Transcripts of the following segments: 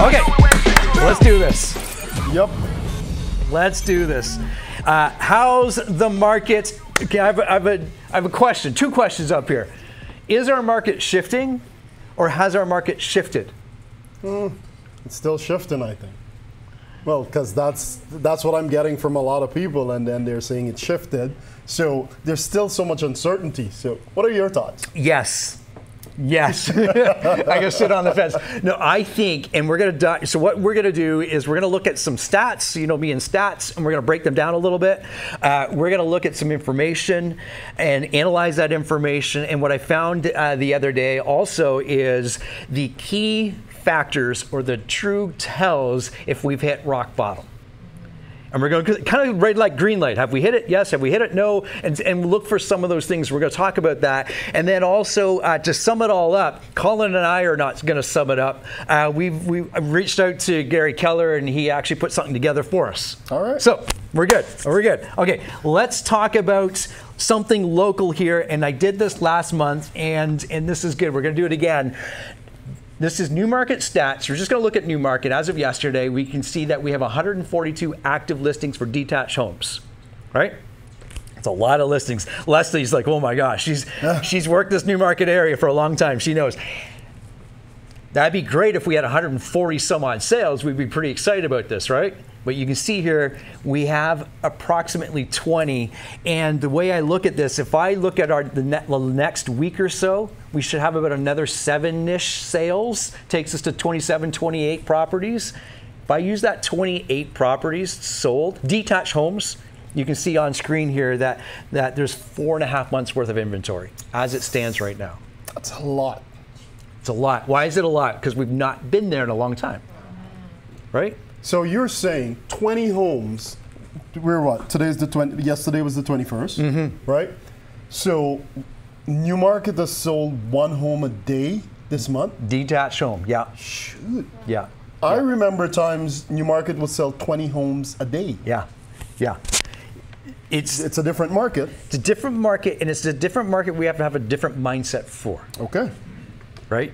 Okay, let's do this. Yep. Let's do this. How's the market? Okay, I have a question. Two questions up here. Is our market shifting, or has our market shifted? It's still shifting, I think. Well, because that's what I'm getting from a lot of people, and then they're saying it's shifted. So there's still so much uncertainty. So what are your thoughts? Yes. Yes. I can sit on the fence. No, I think, and we're going to, so what we're going to do is we're going to look at some stats, you know me and stats, and we're going to break them down a little bit. We're going to look at some information and analyze that information. And what I found the other day also is the key factors or the true tells if we've hit rock bottom. And we're going to kind of red light, green light. Have we hit it? Yes. Have we hit it? No. And look for some of those things. We're going to talk about that. And then also to sum it all up, Colin and I are not going to sum it up. We've reached out to Gary Keller, and he actually put something together for us. All right. So we're good. We're good. Okay. Let's talk about something local here. And I did this last month, and this is good. We're going to do it again. This is new market stats. We're just going to look at new market. As of yesterday, we can see that we have 142 active listings for detached homes, right? It's a lot of listings. Leslie's like, oh my gosh, she's worked this new market area for a long time. She knows. That'd be great if we had 140 some odd sales. We'd be pretty excited about this, right? But you can see here, we have approximately 20. And the way I look at this, if I look at the next week or so, we should have about another 7-ish sales. Takes us to 27, 28 properties. If I use that 28 properties sold, detached homes, you can see on screen here that there's 4.5 months worth of inventory as it stands right now. That's a lot. It's a lot. Why is it a lot? Because we've not been there in a long time, right? So you're saying 20 homes, we're what? Today's the 20, yesterday was the 21st, right? So Newmarket has sold 1 home a day this month? Detached home, yeah. Shoot. Yeah. I remember times Newmarket would sell 20 homes a day. Yeah, yeah. It's a different market. It's a different market, and it's a different market we have to have a different mindset for. Okay. Right?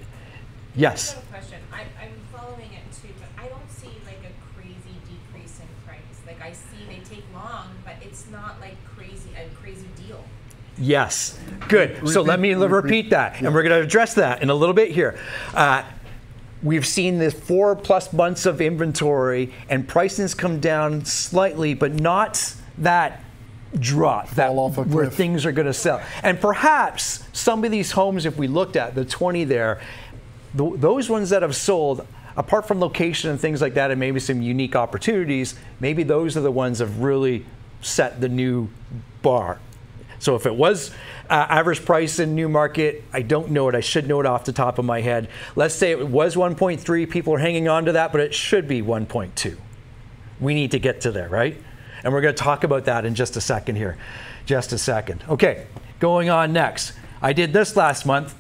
Yes. I have a question. I'm following it too, but I don't see like a crazy decrease in price. Like I see they take long, but it's not like a crazy deal. Yes. Good. So let me repeat that, and we're going to address that in a little bit here. We've seen this 4+ months of inventory, and pricing's come down slightly, but not that drop where things are going to sell. And perhaps some of these homes, if we looked at the 20 there, those ones that have sold, apart from location and things like that, and maybe some unique opportunities, maybe those are the ones that have really set the new bar. So if it was average price in new market, I don't know it. I should know it off the top of my head. Let's say it was 1.3. People are hanging on to that, but it should be 1.2. We need to get to there, right? And we're going to talk about that in just a second here. Just a second. Okay, going on next. I did this last month.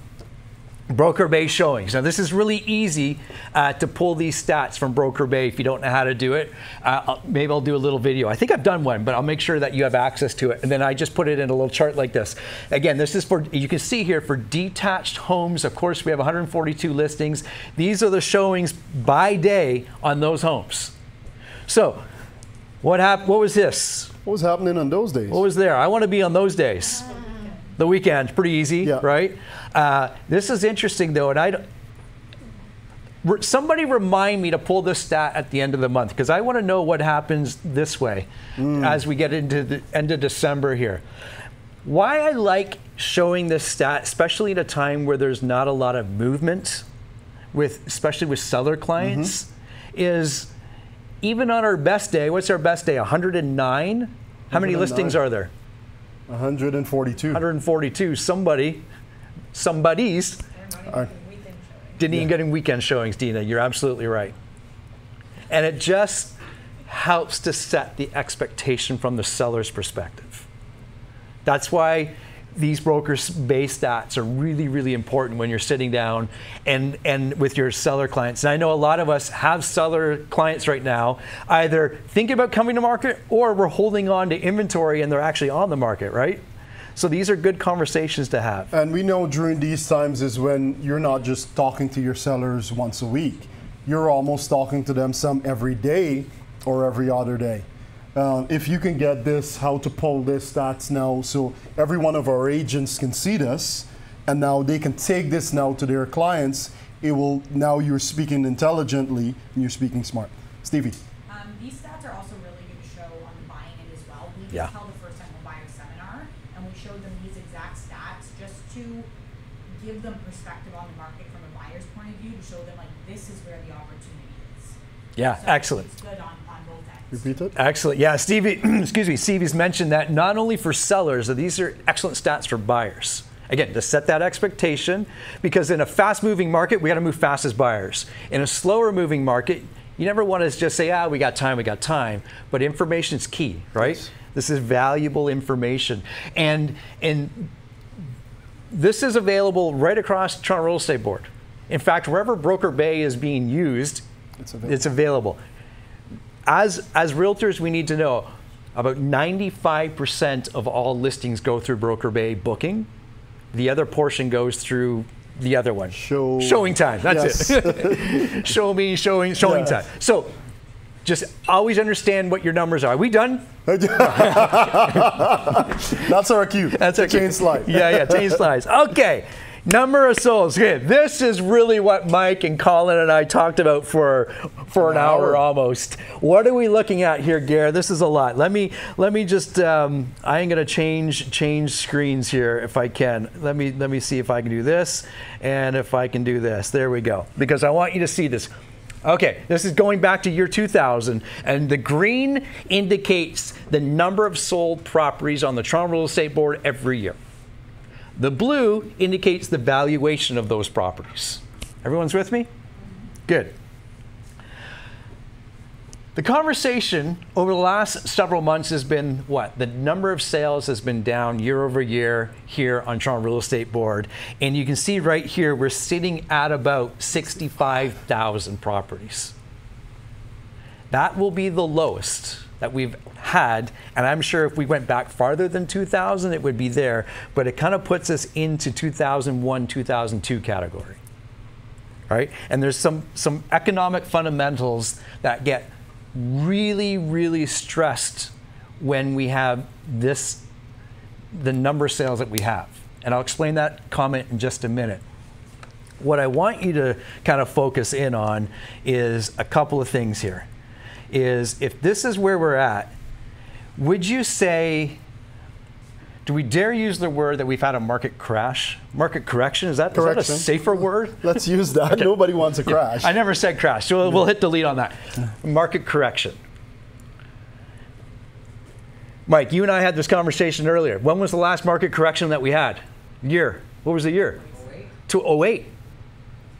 Broker Bay showings. Now this is really easy to pull these stats from Broker Bay if you don't know how to do it. Maybe I'll do a little video. I think I've done one, but I'll make sure that you have access to it. And then I just put it in a little chart like this. Again, this is for, you can see here for detached homes. Of course, we have 142 listings. These are the showings by day on those homes. So what was this? What was happening on those days? What was there? I want to be on those days. The weekend, pretty easy, yeah. Right? This is interesting though, and somebody remind me to pull this stat at the end of the month, because I want to know what happens this way as we get into the end of December here. Why I like showing this stat, especially at a time where there's not a lot of movement, especially with seller clients, is even on our best day, what's our best day, 109? How many listings are there? 142. 142. Somebody's didn't even get in weekend showings, Dina. You're absolutely right. And it just helps to set the expectation from the seller's perspective. That's why these brokers' base stats are really, really important when you're sitting down and with your seller clients. And I know a lot of us have seller clients right now, either thinking about coming to market or we're holding on to inventory and they're actually on the market, right? So these are good conversations to have. And we know during these times is when you're not just talking to your sellers once a week. you're almost talking to them some every day or every other day. If you can get this, how to pull this stats now, so every one of our agents can see this, and now they can take this now to their clients. It will, now you're speaking intelligently and you're speaking smart. Stevie. These stats are also really good to show on the buying end as well. We Yeah. just held a first-time home buyer seminar, and we showed them these exact stats just to give them perspective on the market from a buyer's point of view, to show them like this is where the opportunity is. Yeah, So excellent. It's good on both ends. Repeat it. Excellent. Yeah, Stevie, excuse me, Stevie's mentioned that not only for sellers, these are excellent stats for buyers. Again, to set that expectation, because in a fast-moving market, we got to move fast as buyers. In a slower-moving market, you never want to just say, we got time. But information is key, right? Yes. This is valuable information. And this is available right across Toronto Real Estate Board. In fact, wherever Broker Bay is being used, it's available. As realtors, we need to know about 95% of all listings go through Broker Bay booking. The other portion goes through the other one. Showing time. That's it. Showing time. So just always understand what your numbers are. Are we done? That's our cue. That's our change slide. Yeah, change slides. Okay. Number of solds. Okay, this is really what Mike and Colin and I talked about for an hour almost. What are we looking at here, Gare? This is a lot. Let me just. I'm going to change screens here if I can. Let me see if I can do this and if I can do this. There we go. Because I want you to see this. Okay, this is going back to year 2000, and the green indicates the number of sold properties on the Toronto Real Estate Board every year. The blue indicates the valuation of those properties. Everyone's with me? Good. The conversation over the last several months has been what? The number of sales has been down year over year here on Toronto Real Estate Board. And you can see right here, we're sitting at about 65,000 properties. That will be the lowest that we've had, and I'm sure if we went back farther than 2000, it would be there, but it kind of puts us into 2001, 2002 category, right? And there's some economic fundamentals that get really, really stressed when we have the number of sales that we have. And I'll explain that comment in just a minute. What I want you to kind of focus in on is a couple of things here. Is if this is where we're at, would you say, do we dare use the word that we've had a market crash? Market correction, is that a safer word? Let's use that. Okay. Nobody wants a crash. I never said crash, so we'll hit delete on that. Market correction. Mike, you and I had this conversation earlier. When was the last market correction that we had? Year. What was the year? 2008.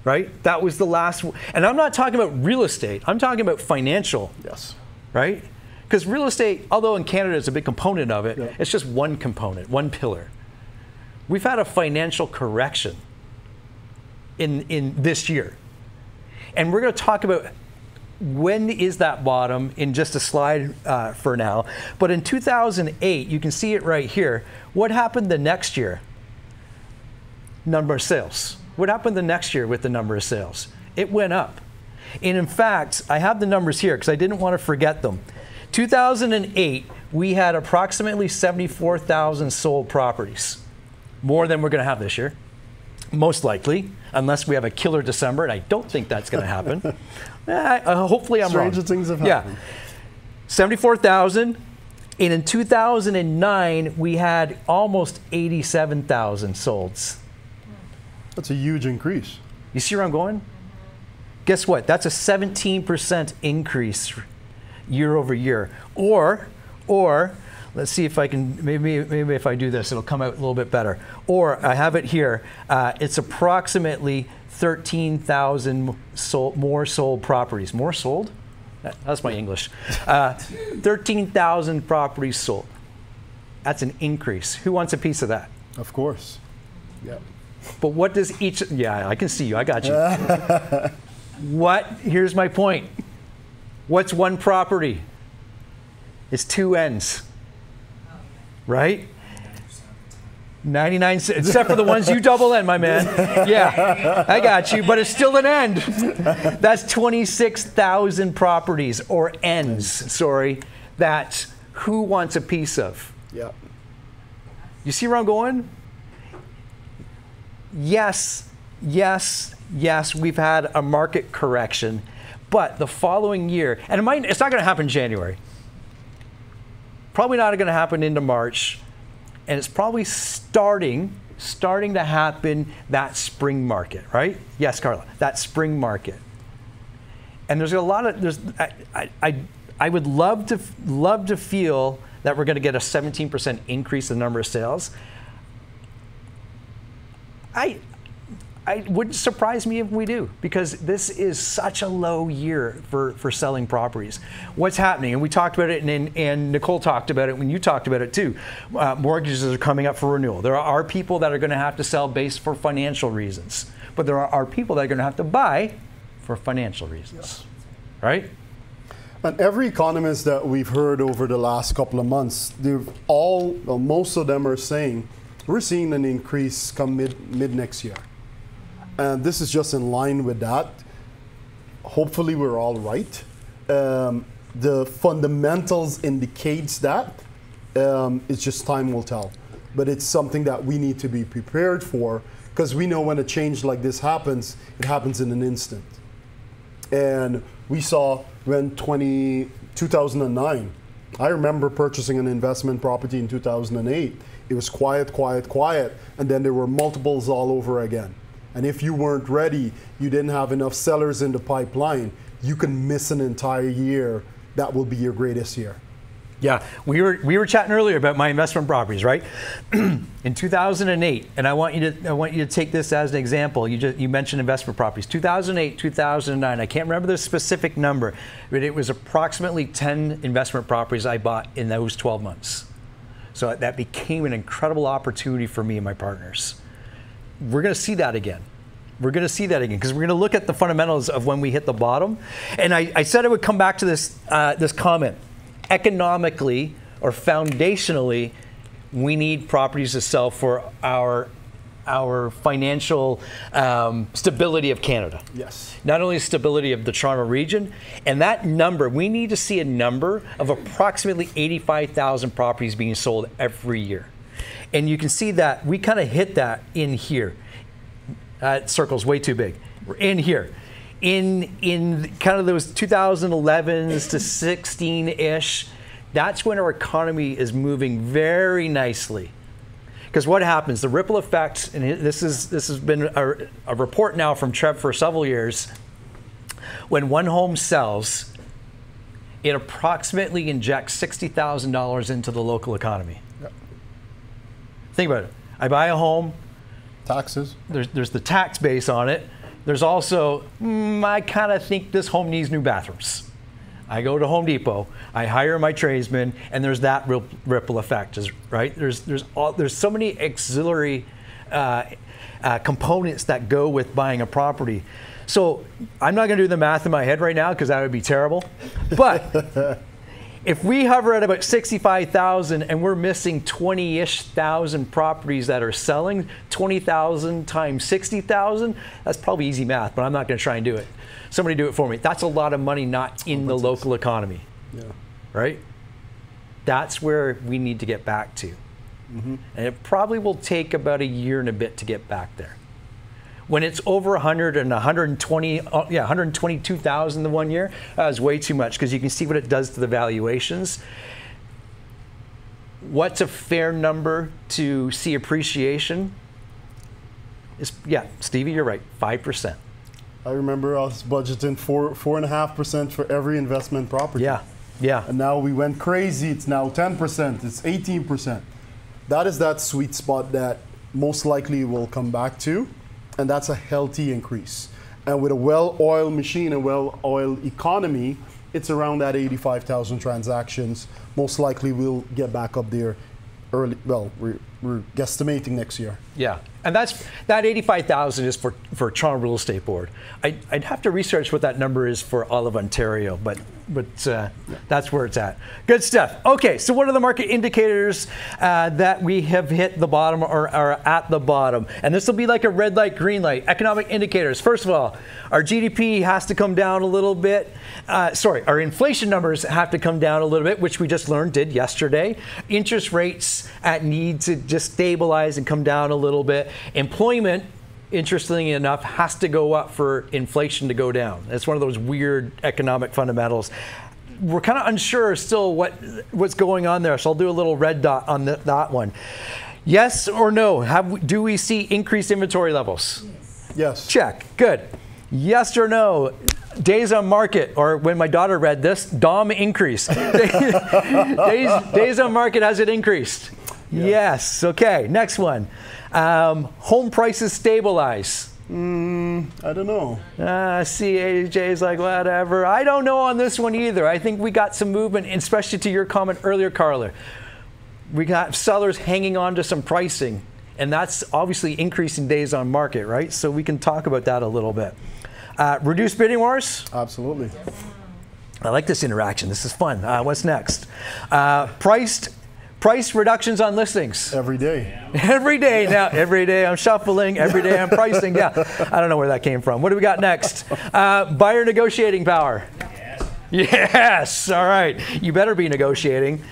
Right? That was the last, and I'm not talking about real estate. I'm talking about financial. Yes. Right? Because real estate, although in Canada it's a big component of it, it's just one component, one pillar. We've had a financial correction in this year. And we're going to talk about when is that bottom in just a slide for now. But in 2008, you can see it right here. What happened the next year? Number of sales. What happened the next year with the number of sales? It went up. And in fact, I have the numbers here because I didn't want to forget them. 2008, we had approximately 74,000 sold properties. More than we're going to have this year, most likely, unless we have a killer December, and I don't think that's going to happen. Hopefully I'm wrong. Stranger things have happened. Yeah. 74,000. And in 2009, we had almost 87,000 solds. That's a huge increase. You see where I'm going? Guess what? That's a 17% increase year over year. Or let's see if I can, maybe if I do this, it'll come out a little bit better. Or I have it here. It's approximately 13,000 more sold properties. More sold? That's my English. 13,000 properties sold. That's an increase. Who wants a piece of that? Of course. Yeah. But what does each, yeah, I can see you, I got you. Here's my point. What's one property? It's two ends, right? 99 cents, except for the ones you double in, my man. Yeah, I got you, but it's still an end. That's 26,000 properties, or ends, sorry, that who wants a piece of? Yeah. You see where I'm going? Yes, yes, yes, we've had a market correction, but the following year, and it's not going to happen in January. Probably not going to happen into March. And it's probably starting to happen that spring market, right? Yes, Carla, that spring market. And there's a lot of I would love to feel that we're going to get a 17% increase in the number of sales. It wouldn't surprise me if we do, because this is such a low year for selling properties. What's happening, and we talked about it, and Nicole talked about it when you talked about it too. Mortgages are coming up for renewal. There are people that are going to have to sell based for financial reasons, but there are people that are going to have to buy for financial reasons, right? And every economist that we've heard over the last couple of months, most of them are saying we're seeing an increase come mid next year. And this is just in line with that. Hopefully we're all right. The fundamentals indicates that. It's just time will tell. But it's something that we need to be prepared for, because we know when a change like this happens, it happens in an instant. And we saw when 2009, I remember purchasing an investment property in 2008. It was quiet, quiet, quiet, and then there were multiples all over again. And if you weren't ready, you didn't have enough sellers in the pipeline, you can miss an entire year. That will be your greatest year. Yeah, we were chatting earlier about my investment properties, right? In 2008, and I want you to take this as an example. You mentioned investment properties. 2008, 2009. I can't remember the specific number, but it was approximately 10 investment properties I bought in those 12 months. So that became an incredible opportunity for me and my partners. We're going to see that again. We're going to see that again, because we're going to look at the fundamentals of when we hit the bottom. And I said I would come back to this comment. Economically or foundationally, we need properties to sell for our financial stability of Canada. Yes. Not only stability of the Toronto region, and that number, we need to see a number of approximately 85,000 properties being sold every year. And you can see that we kind of hit that in here. Circle's way too big. We're in here. In kind of those 2011s to 16-ish, that's when our economy is moving very nicely. Because what happens, the ripple effect, and this has been a report now from Trev for several years, when one home sells, it approximately injects $60,000 into the local economy. Yep. Think about it. I buy a home. Taxes. There's the tax base on it. There's also, I kind of think this home needs new bathrooms. I go to Home Depot, I hire my tradesman, and there's that ripple effect, right? There's so many auxiliary components that go with buying a property. So I'm not going to do the math in my head right now, because that would be terrible. But if we hover at about 65,000 and we're missing 20-ish thousand properties that are selling, 20,000 times 60,000, that's probably easy math, but I'm not going to try and do it. Somebody do it for me. That's a lot of money not in the local economy, right? That's where we need to get back to. Mm-hmm. And it probably will take about a year and a bit to get back there. When it's over 100 and 122,000 in 1 year, is way too much, because you can see what it does to the valuations. What's a fair number to see appreciation? Stevie, you're right, 5%. I remember I was budgeting 4.5% for every investment property. Yeah. And now we went crazy. It's now 10%. It's 18%. That is that sweet spot that most likely will come back to. And that's a healthy increase. And with a well-oiled machine, a well-oiled economy, it's around that 85,000 transactions. Most likely we'll get back up there early. Well, we're guesstimating next year. Yeah, and that 85,000 is for Toronto Real Estate Board. I'd have to research what that number is for all of Ontario, but that's where it's at. Good stuff. Okay, so what are the market indicators that we have hit the bottom or are at the bottom? And this will be like a red light, green light. Economic indicators. First of all, our GDP has to come down a little bit. Our inflation numbers have to come down a little bit, which we just learned did yesterday. Interest rates need to just stabilize and come down a little bit. Employment, interestingly enough, has to go up for inflation to go down. It's one of those weird economic fundamentals. We're kind of unsure still what's going on there, so I'll do a little red dot on that one. Yes or no? Do we see increased inventory levels? Yes. Check. Good. Yes or no? Days on market, or when my daughter read this, DOM increased. Days on market, has it increased? Yes. Okay. Next one. Home prices stabilize. I don't know. CAJ's like, whatever. I don't know on this one either. I think we got some movement, especially to your comment earlier, Carla. We got sellers hanging on to some pricing, and that's obviously increasing days on market, right? So we can talk about that a little bit. Reduced bidding wars? Absolutely. I like this interaction. This is fun. What's next? Price reductions on listings. Every day. Every day now. Every day I'm shuffling. Every day I'm pricing. Yeah. I don't know where that came from. What do we got next? Buyer negotiating power. Yes. All right. You better be negotiating.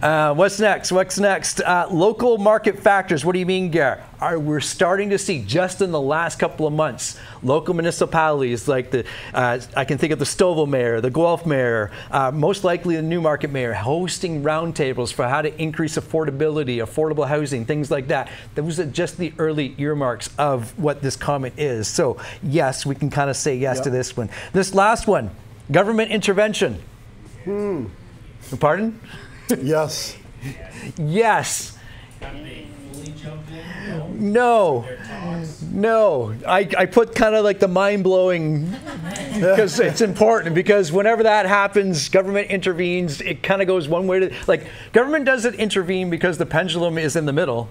What's next? Local market factors. What do you mean, Gare? We're starting to see, just in the last couple of months, local municipalities like I can think of the Stouffville mayor, the Guelph mayor, most likely the Newmarket mayor, hosting roundtables for how to increase affordability, affordable housing, things like that. Those are just the early earmarks of what this comment is. So yes, we can kind of say yes to this one. This last one, government intervention. Pardon? Yes. Yes. No. I put kind of like the mind-blowing, because it's important, because whenever that happens, government intervenes. It kind of goes one way to, like, government doesn't intervene because the pendulum is in the middle.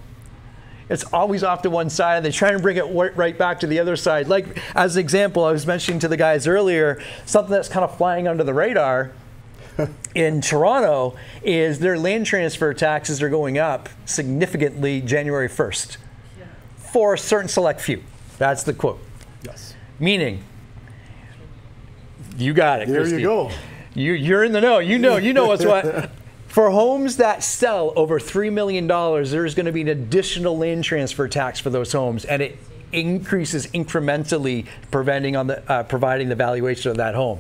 It's always off to one side, and they try and bring it right back to the other side. Like, as an example, I was mentioning to the guys earlier, something that's kind of flying under the radar in Toronto is their land transfer taxes are going up significantly January 1st for a certain select few. That's the quote. Yes. Meaning, you got it, There Christy. you go. You're in the know. You know what's what. For homes that sell over $3 million, there's going to be an additional land transfer tax for those homes, and it increases incrementally, providing the valuation of that home,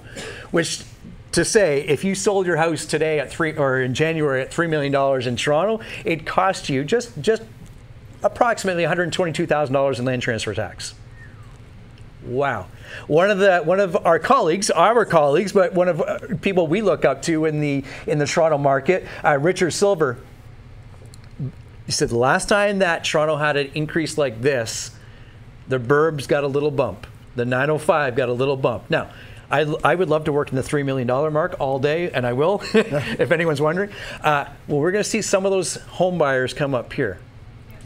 which, to say, if you sold your house today in January at $3 million in Toronto, it cost you just approximately $122,000 in land transfer tax. Wow. One of our colleagues, but one of people we look up to in the Toronto market, Richard Silver, he said the last time that Toronto had an increase like this, the burbs got a little bump. The 905 got a little bump. Now, I would love to work in the $3 million mark all day, and I will, if anyone's wondering. Well, we're going to see some of those home buyers come up here.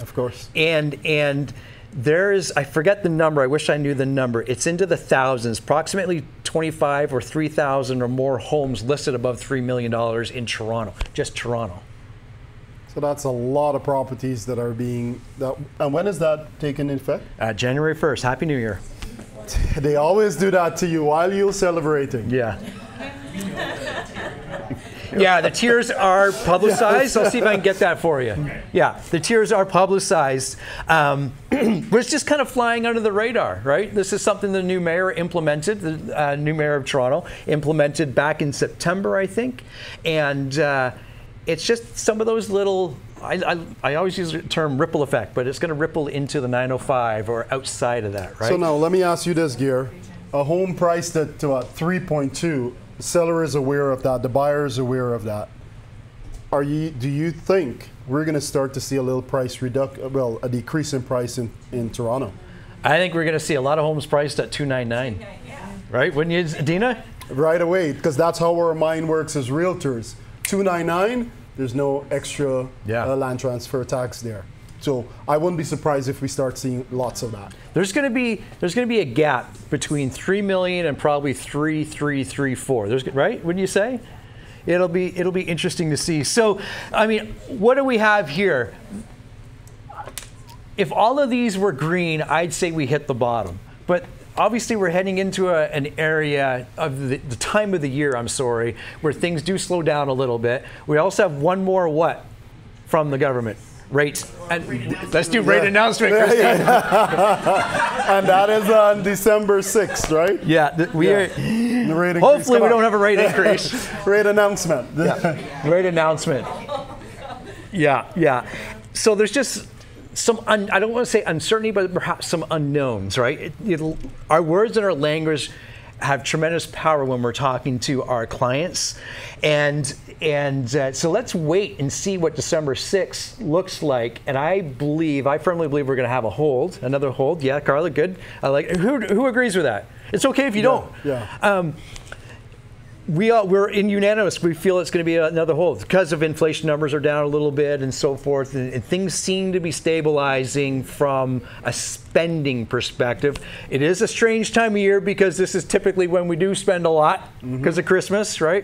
Of course. And there's, I forget the number, I wish I knew the number. It's into the thousands, approximately 25 or 3,000 or more homes listed above $3 million in Toronto, just Toronto. So that's a lot of properties that are being, and when is that taken in effect? January 1st, Happy New Year. They always do that to you while you're celebrating. Yeah. Yeah, the tiers are publicized. I'll see if I can get that for you. Yeah, the tiers are publicized. But it's just kind of flying under the radar, right? This is something the new mayor implemented, the new mayor of Toronto implemented back in September, I think. And it's just some of those little, I always use the term ripple effect, but it's going to ripple into the 905 or outside of that, right? So now let me ask you this, Gear. A home priced at 3.2, the seller is aware of that, the buyer is aware of that. Do you think we're going to start to see a little price a decrease in price in Toronto? I think we're going to see a lot of homes priced at $299, right? Wouldn't you, Dina? Right away, because that's how our mind works as realtors. $299, there's no extra land transfer tax there. So I wouldn't be surprised if we start seeing lots of that. There's going to be a gap between 3 million and probably 3,334. There's, right? Wouldn't you say? It'll be interesting to see. So, I mean, what do we have here? If all of these were green, I'd say we hit the bottom. But obviously, we're heading into an area of the time of the year, where things do slow down a little bit. We also have one more what from the government? Rate. And let's do rate announcement, Christine. And that is on December 6th, right? Yeah, we are. The rate increase. Hopefully, we don't have a rate increase. Rate announcement. Yeah. Rate announcement. Yeah. So there's just some, I don't want to say uncertainty, but perhaps some unknowns, right? Our words and our language have tremendous power when we're talking to our clients. And so let's wait and see what December 6th looks like. And I firmly believe we're going to have another hold. Yeah, Carla, good. I like it. Who agrees with that? It's okay if you don't. Yeah. We're in unanimous. We feel it's going to be another hold because of inflation numbers are down a little bit and so forth, and things seem to be stabilizing from a spending perspective. It is a strange time of year because this is typically when we do spend a lot because of Christmas, right,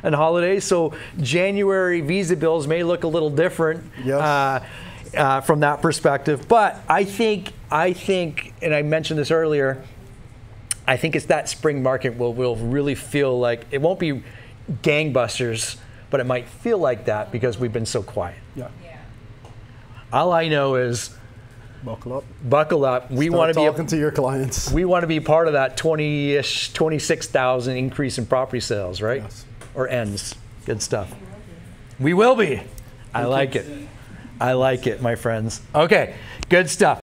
and holidays. So January visa bills may look a little different from that perspective. But I think, and I mentioned this earlier, I think it's that spring market we'll really feel like it won't be gangbusters, but it might feel like that because we've been so quiet. Yeah. All I know is buckle up. Buckle up. We want to be talking to your clients. We want to be part of that 20-ish, 26,000 increase in property sales, right? Yes. Or ends. Good stuff. We will be. I like it. I like it, my friends. Okay, good stuff.